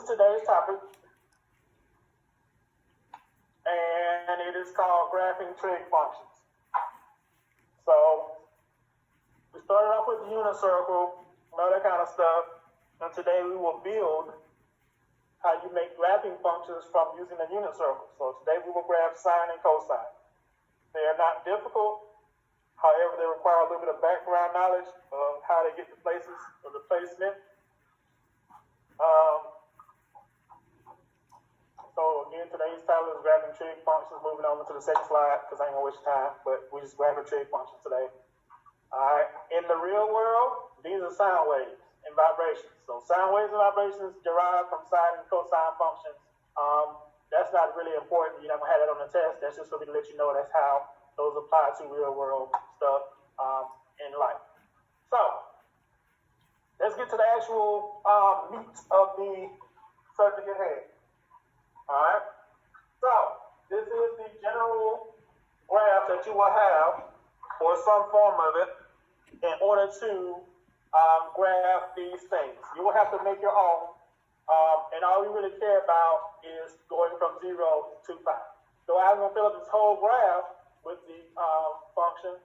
today's topic, and it is called graphing trig functions. So we started off with the unit circle, all that kind of stuff, and today we will build how you make graphing functions from using a unit circle. So today we will graph sine and cosine. They are not difficult, however, they require a little bit of background knowledge of how to get the places or the placement. So again, today's title is graphing trig functions. Moving on to the second slide because I ain't gonna waste time, but we just graphing trig functions today. All right. In the real world, these are sine waves and vibrations. So sine waves and vibrations derived from sine and cosine functions. That's not really important. You're not gonna have that on the test. That's just for me to let you know that's how those apply to real world stuff in life. So let's get to the actual meat of the subject at hand. All right. So this is the general graph that you will have, or some form of it, in order to graph these things. You will have to make your own, and all we really care about is going from 0 to 2 pi. So I'm going to fill up this whole graph with the function.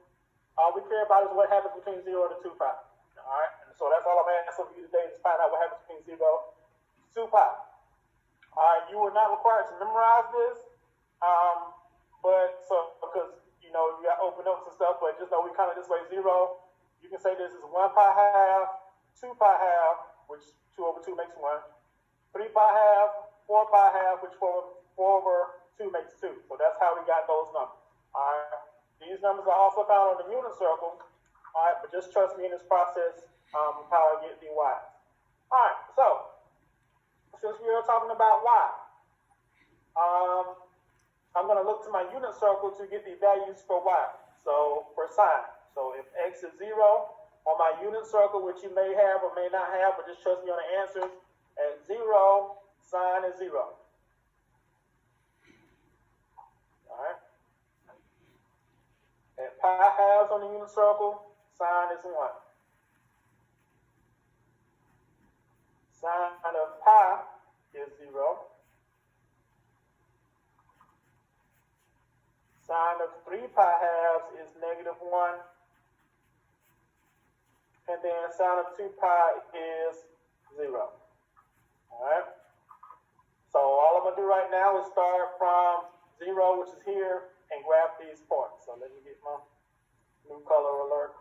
All we care about is what happens between 0 to 2 pi. All right. And so that's all I'm asking for you today, is find out what happens between 0 to 2 pi. All right, you are not required to memorize this, but so because you know you got open notes and stuff, but just know we kind of this way 0. You can say this is 1 pi half, 2 pi half, which 2 over 2 makes 1, 3 pi half, 4 pi half, which 4 over 2 makes 2. So that's how we got those numbers. All right, these numbers are also found on the unit circle. All right, but just trust me in this process how I get the y's. All right, so since we are talking about y, I'm going to look to my unit circle to get the values for y. So for sine, so if x is 0 on my unit circle, which you may have or may not have, but just trust me on the answers, at 0, sine is 0. All right. At pi halves on the unit circle, sine is 1. Sine of pi is 0. Sine of 3 pi halves is -1. And then sine of 2 pi is 0. Alright? So all I'm going to do right now is start from 0, which is here, and graph these points. So let me get my new color alert.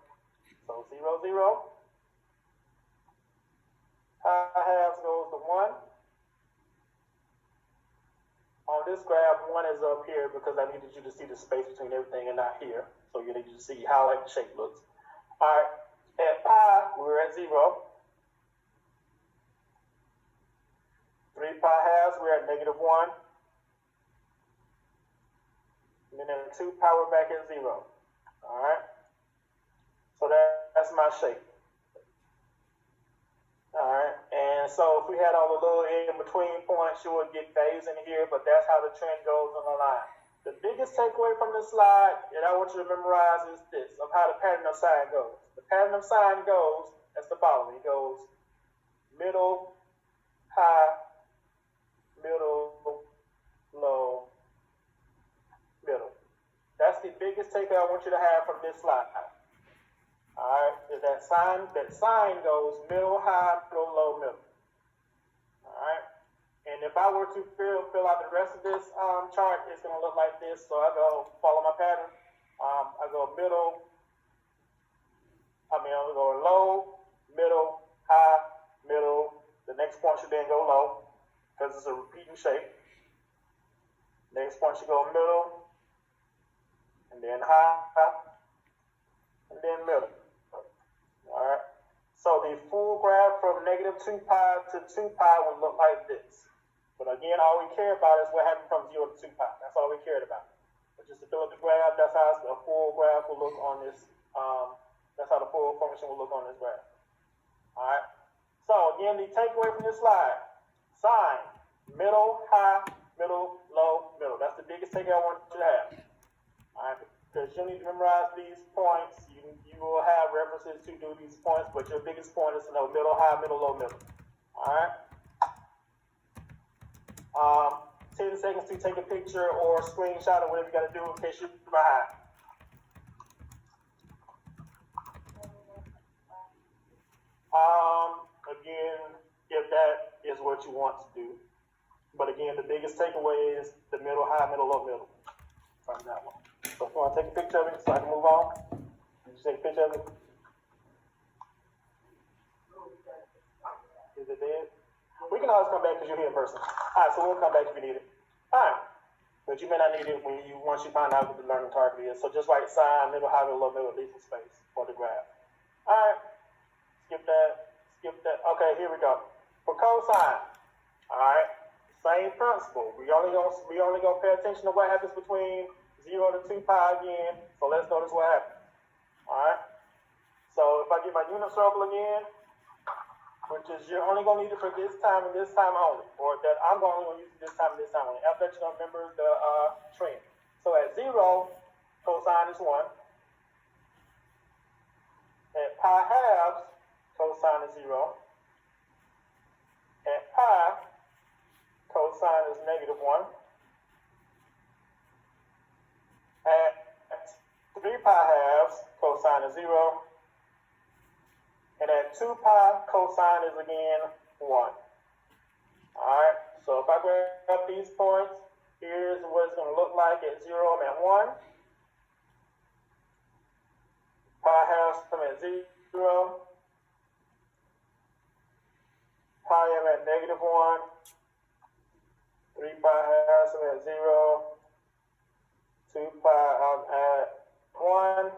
So 0, 0. Pi halves goes to 1. On this graph, 1 is up here because I needed you to see the space between everything and not here. So you need to see how like the shape looks. All right, at pi, we're at 0. 3 pi halves, we're at -1. And then at 2 pi, we're back at 0. All right, so that's my shape. All right, and so if we had all the little in-between points, you would get values in here, but that's how the trend goes on the line. The biggest takeaway from this slide that I want you to memorize is this, of how the pattern of sine goes. The pattern of sine goes as the following. It goes middle, high, middle, low, middle. That's the biggest takeaway I want you to have from this slide. All right, that sine goes middle, high, middle, low, middle. All right, and if I were to fill out the rest of this chart, it's going to look like this. So I go follow my pattern. I go low, middle, high, middle. The next point should then go low because it's a repeating shape. Next point should go middle, and then high, and then middle. All right. So the full graph from -2 pi to 2 pi would look like this. But again, all we care about is what happened from 0 to 2 pi. That's all we cared about. But just to fill up the graph, that's how the full graph will look on this. That's how the full function will look on this graph. All right. So again, the takeaway from this slide: sine, middle, high, middle, low, middle. That's the biggest takeaway I want you to have. All right. Because you need to memorize these points. You will have references to do these points, but your biggest point is to know middle, high, middle, low, middle. All right? 10 seconds to take a picture or a screenshot or whatever you got to do in case you're behind. Again, if that is what you want to do. But again, the biggest takeaway is the middle, high, middle, low, middle. From that one. So if you want to take a picture of it so I can move on, you take a picture of it. Is it dead? We can always come back because you're here in person. Alright, so we'll come back if you need it. Alright. But you may not need it once you find out what the learning target is. So just write sine, middle, high, middle, low, middle, leave some space for the graph. Alright. Skip that. Okay, here we go. For cosine. Alright. Same principle. We only gonna pay attention to what happens between 0 to 2 pi again. So let's notice what happens. Alright. So if I get my unit circle again, which is you're only gonna need it for this time and this time only, or that I'm only gonna use it this time and this time only. After that, you're gonna remember the trend. So at 0, cosine is 1. At pi halves, cosine is 0. At pi, cosine is negative 1. At 3 pi halves, cosine is 0. And at 2 pi, cosine is again 1. Alright, so if I grab these points, here's what it's going to look like at 0, I'm at 1. Pi halves, I'm at 0. Pi, I'm at negative 1. 3 pi halves, I'm at 0. 2 pi, I'm at 1.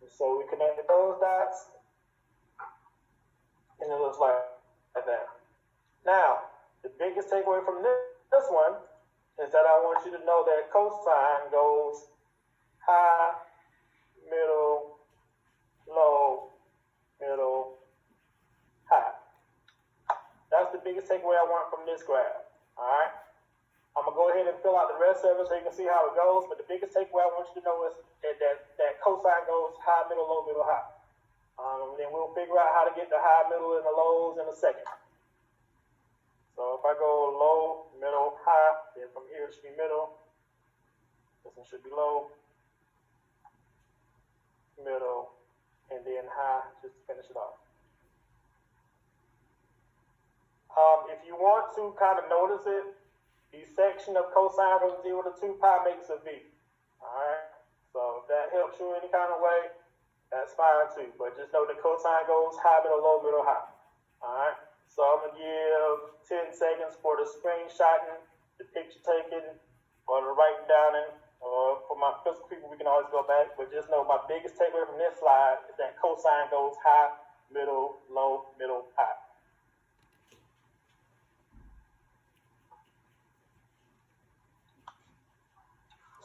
And so we connected those dots. And it looks like that. Now, the biggest takeaway from this one is that I want you to know that cosine goes high, middle, low, middle, high. That's the biggest takeaway I want from this graph. Alright? I'm going to go ahead and fill out the rest of it so you can see how it goes, but the biggest takeaway I want you to know is that cosine goes high, middle, low, middle, high. And then we'll figure out how to get the high, middle, and the lows in a second. So if I go low, middle, high, then from here it should be middle. This one should be low, middle, and then high, just to finish it off. If you want to kind of notice it, the section of cosine from 0 to 2 pi makes a V. Alright? So if that helps you any kind of way, that's fine too, but just know the cosine goes high, middle, low, middle, high. Alright, so I'm going to give 10 seconds for the screenshotting, the picture taking, or the writing down, or for my physical people, we can always go back, but just know my biggest takeaway from this slide is that cosine goes high, middle, low, middle, high.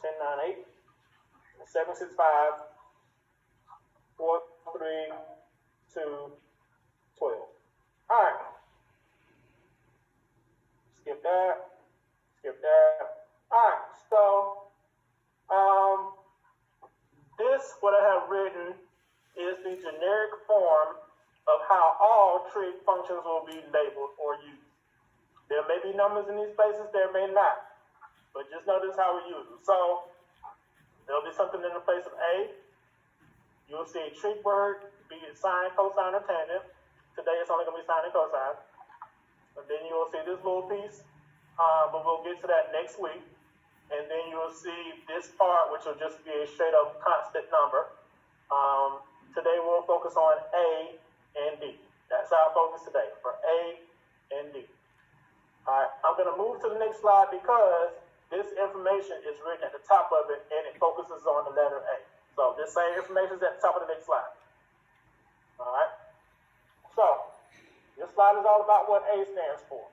Ten, 9, 8, 7, 6, 5, 4, 3, 2, 12. Alright. Skip that. Alright, so this, what I have written, is the generic form of how all trig functions will be labeled or used. There may be numbers in these places, there may not. But just notice how we use them. So there'll be something in the place of A. You'll see a trig word, be it sine, cosine, or tangent. Today it's only going to be sine and cosine. And then you'll see this little piece, but we'll get to that next week. And then you'll see this part, which will just be a straight up constant number. Today we'll focus on A and D. That's our focus today, for A and D. All right, I'm going to move to the next slide because this information is written at the top of it and it focuses on the letter A. So this same information is at the top of the next slide. All right. So this slide is all about what A stands for.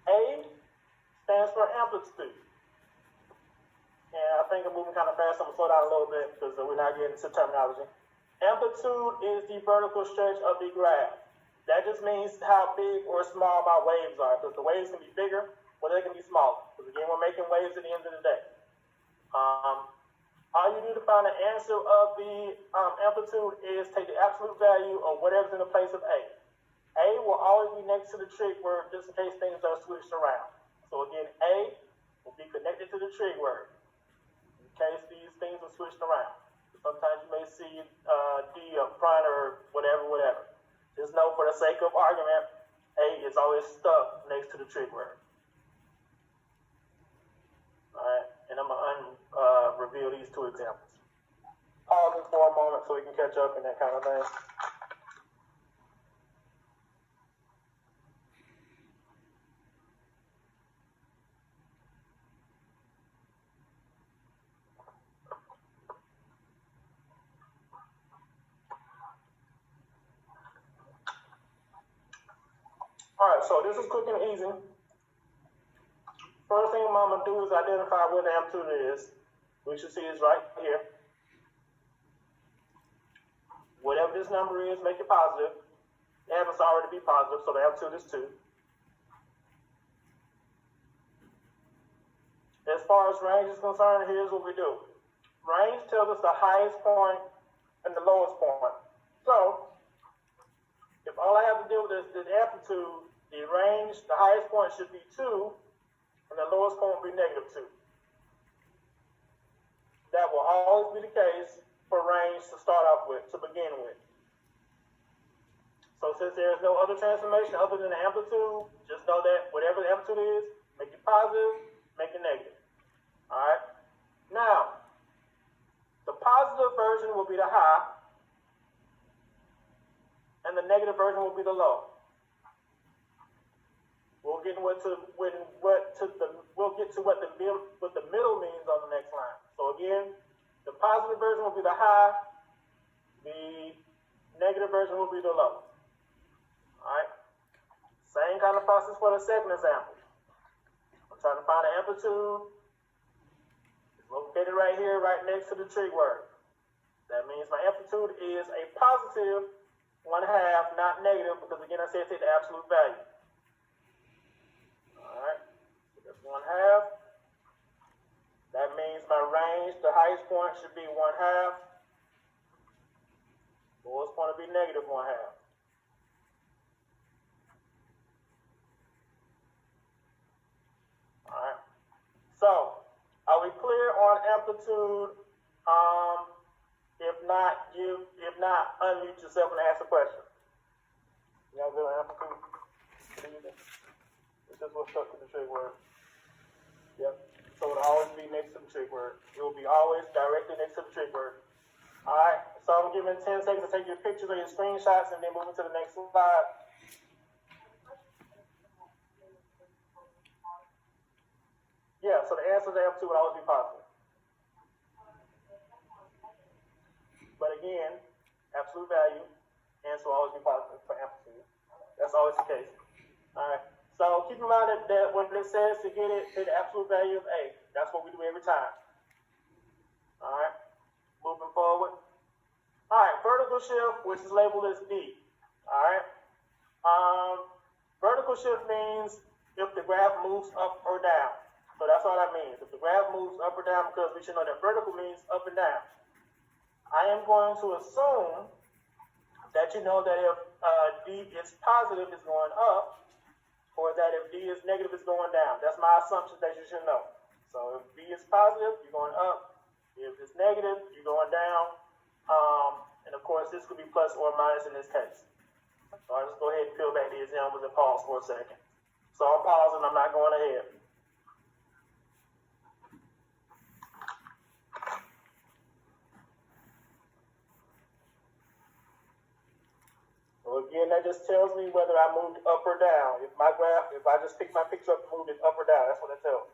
A stands for amplitude. And I think I'm moving kind of fast, so I'm going to slow down a little bit because we're not getting into terminology. Amplitude is the vertical stretch of the graph. That just means how big or small my waves are, because the waves can be bigger or they can be smaller. Because again, we're making waves at the end of the day. All you need to find the answer of the amplitude is take the absolute value of whatever's in the place of A. A will always be next to the trig word just in case things are switched around. So again, A will be connected to the trig word in case these things are switched around. Sometimes you may see D up front or whatever. Just know for the sake of argument, A is always stuck next to the trig word. Alright, and I'm going to reveal these two examples. Pausing for a moment so we can catch up and that kind of thing. Alright, so this is quick and easy. First thing I'm going to do is identify where the amplitude is, which you see is right here. Whatever this number is, make it positive. The happens to already be positive, so the amplitude is 2. As far as range is concerned, here's what we do. Range tells us the highest point and the lowest point. So, if all I have to do with is the amplitude, the range, the highest point should be 2, and the lowest point will be -2. That will always be the case for range to start off with, to begin with. So since there is no other transformation other than the amplitude, just know that whatever the amplitude is, make it positive, make it negative. Alright? Now, the positive version will be the high, and the negative version will be the low. We'll get to what the middle means on the next line. So again, the positive version will be the high, the negative version will be the low. Alright? Same kind of process for the second example. I'm trying to find the amplitude. It's located right here, right next to the trig word. That means my amplitude is a positive 1/2, not negative, because again I said take the absolute value. Alright, so that's 1/2. That means my range, the highest point should be 1/2. Lowest point will be -1/2. Alright. So, are we clear on amplitude? If not, unmute yourself and ask a question. Y'all good on amplitude? This is what's stuck to the trig word. Yep. So it'll always be next to the trig word. It will be always directly next to the trig word. Alright, so I'm giving 10 seconds to take your pictures or your screenshots and then moving to the next slide. Yeah, so the answer to amplitude would always be positive. But again, absolute value, answer will always be positive for amplitude. That's always the case. Alright, so keep in mind that when it says to get it to the absolute value of A, that's what we do every time. Alright, moving forward. Alright, vertical shift, which is labeled as D. Alright, vertical shift means if the graph moves up or down. So that's all that means. If the graph moves up or down, because we should know that vertical means up and down. I am going to assume that you know that if D is positive, it's going up, or that if D is negative, it's going down. That's my assumption that you should know. So if D is positive, you're going up. If it's negative, you're going down. And of course, this could be plus or minus in this case. So I'll just go ahead and peel back the examples and pause for a second. So I'm pausing, I'm not going ahead. So again, that just tells me whether I moved up or down. If I just pick my picture up and moved it up or down, that's what it tells me.